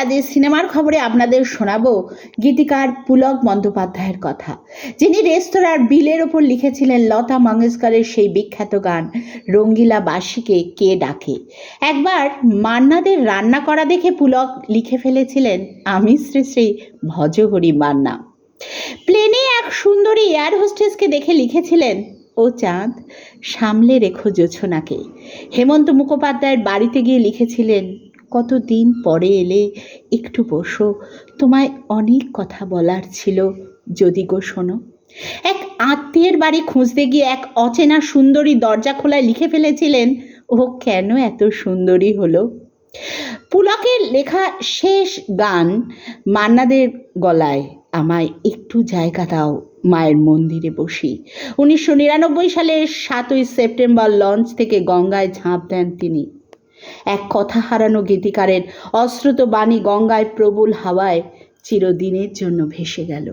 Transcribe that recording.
আজের সিনেমার খবরে আপনাদের শোনাবো গীতিকার পুলক বন্দ্যোপাধ্যায়ের কথা, যিনি রেস্তোরাঁর বিলের ওপর লিখেছিলেন লতা মঙ্গেশকরের সেই বিখ্যাত গান রঙ্গিলা বাসীকে কে ডাকে। একবার মান্নাদের রান্না করা দেখে পুলক লিখে ফেলেছিলেন, আমি শ্রী শ্রী ভজহরি মান্না। প্লেনে এক সুন্দরী এয়ার হোস্টেসকে দেখে লিখেছিলেন, ও চাঁদ সামলে রেখো জোছনাকে। হেমন্ত মুখোপাধ্যায়ের বাড়িতে গিয়ে লিখেছিলেন, কতদিন পরে এলে, একটু বসো, তোমায় অনেক কথা বলার ছিল, যদি গো শোনো। এক আত্মীয়ের বাড়ি খুঁজতে গিয়ে এক অচেনা সুন্দরী দরজা খোলায় লিখে ফেলেছিলেন, ও কেন এত সুন্দরী হলো। পুলকের লেখা শেষ গান মান্নাদের গলায়, আমায় একটু জায়গা দাও, মায়ের মন্দিরে বসি। 1999 সালের 7ই সেপ্টেম্বর লঞ্চ থেকে গঙ্গায় ঝাঁপ দেন তিনি। এক কথা হারানো গীতিকারের অশ্রুত বাণী গঙ্গায় প্রবল হাওয়ায় চিরদিনের জন্য ভেসে গেল।